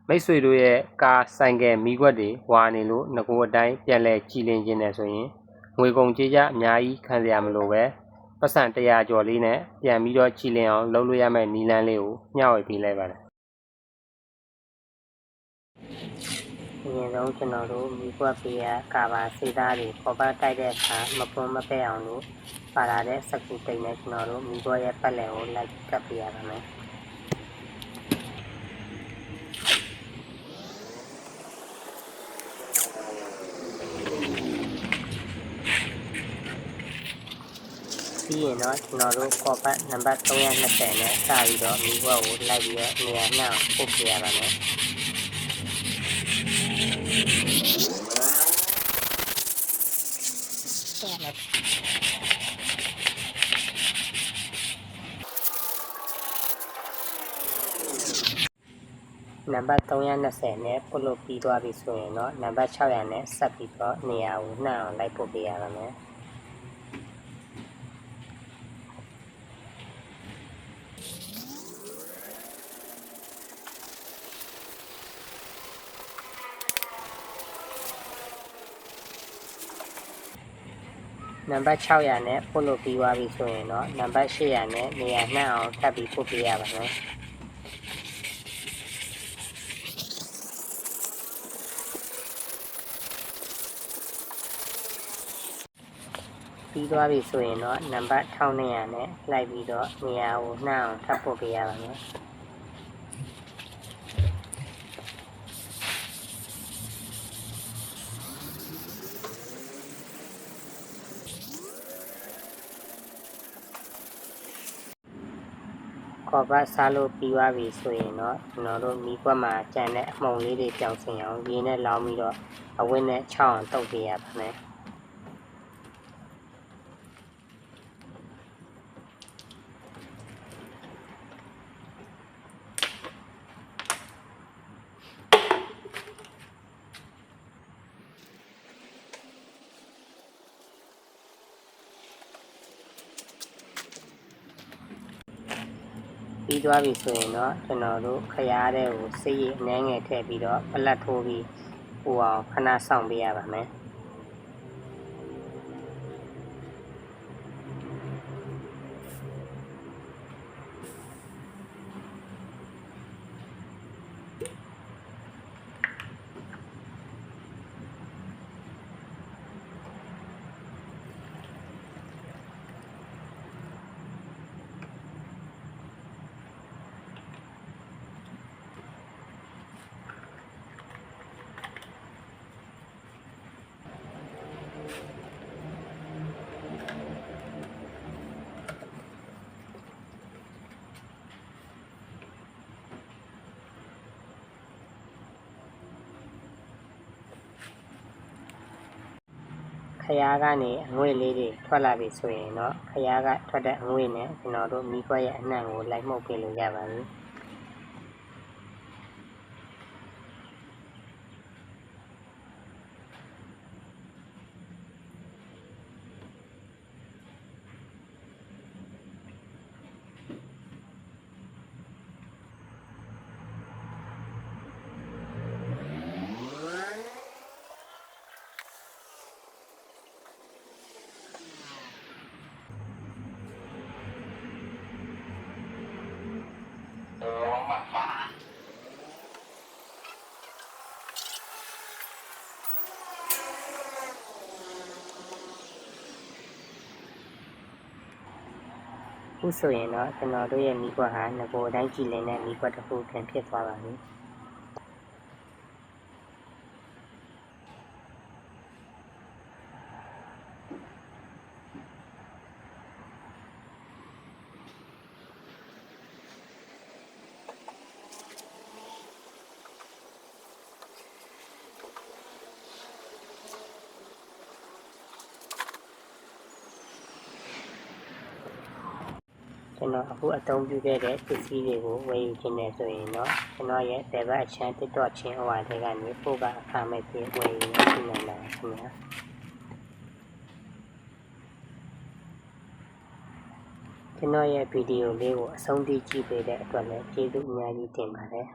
မိတ်ဆွေတို့ရဲ့ကားဆိုင်ကယ်မီးခွက်တွေဝါနေလို့ငကိုအတိုင်းပြန်လဲကြည်လင်ခြင်းနဲ့ဆိုရင်ငွေကုန်ကြေးကျအများကြီးခံစရာမလိုပဲပတ်စံ100ကျော်လေးနဲ့ပြန်ပြီးတော့ကြည်လင်အောင်လုပ်လို့ရမယ့်နည်းလမ်းလေးကိုမျှဝေပေးလိုက်ပါတယ်အရင်ဆုံးကျွန်တော်တို့မီးခွက်ပေးရကာဘာစေးသားတွေပေါ်ပတ်တိုက်တဲ့အခါမပွန်းမပဲ့အောင်လို့ပါလာတဲ့စကူတိတ်နဲ့ကျွန်တော်တို့မီးခွက်ရဲ့ပတ်လည်ကိုလိုက်ကပ်ပေးရပါမယ်ပြီးရင်တော့ကျွန်တော်တို့ပေါ်ပတ်နံပါတ်320နဲ့စပြီးတော့မီးခွက်ကိုလိုက်ပြီးတော့နေရာနှောက်ပုတ်ပြရပါမယ်နံပါတ်320နဲ့ပုတ်လို့ပြီးသွားပြီဆိုရင်တော့နံပါတ်600နဲ့ဆက်ပြီးတော့နေရာကိုနှောက်အောင်လိုက်ပုတ်ပြရပါမယ်နံပါတ်600နဲ့ပုတ်လို့ပြီးသွားပြီဆိုရင်တော့နံပါတ်800နဲ့နေရာနှောက်အောင်ထပ်ပြီးပုတ်ပြရပါမယ်ပြီးသွားပြီဆိုရင်တော့နံပါတ်1200နဲ့လိုက်ပြီးတော့နေရာကိုနှောက်အောင်ထပ်ပုတ်ပြရပါမယ်ခေါ်ပတ်စားလို့ပြီးသွားပြီဆိုရင်တော့ကျွန်တော်တို့မီးခွက်မှာကျန်တဲ့အမှုန်လေးတွေပြောင်းစင်အောင်ရေနဲ့လောင်းပြီးတော့အဝတ်နဲ့ချောင်းအောင်တုပ်ပေးရပါမယ်ပြီးသွားပြီဆိုရင်တော့ကျွန်တော်တို့ခရားတဲ့ကိုစိတ်ရည်အနှဲငယ်ထည့်ပြီးတော့ပလက်ထိုးပြီးပူအောင်ခဏစောင့်ပေးရပါမယ်ခရားကနေအငွေ့လေးတွေထွက်လာပြီဆိုရင်တော့ခရားကထွက်တဲ့အငွေ့နဲ့ကျွန်တော်တို့မီးခွက်ရဲ့အနှံ့ကိုလိုက်မှုတ်ပေးလို့ရပါပြီခုဆိုရင်တော့ကျွန်တော်တို့ရဲ့မီးခွက်ဟာငကိုအတိုင်းကြည်လင်တဲ့မီးခွက်တစ်ခုပြန်ဖြစ်သွားပါပြီကျွန်တော်အခုအသုံးပြုခဲ့တဲ့ပစ္စည်းတွေကိုဝယ်ယူခြင်းနဲ့ဆိုရင်တော့ကျွန်တော်ရဲ့ဘယ်ဘက်အချမ်း TikTok ချင်းဟိုဟာတွေကနေပို့ကအခမဲ့ပြေဝယ်ယူနိုင်ပါခင်ဗျာကျွန်တော်ရဲ့ဗီဒီယိုလေးကိုအဆုံးထိကြည့်ပေးတဲ့အတွက်လည်းကျေးဇူးအများကြီးတင်ပါတယ်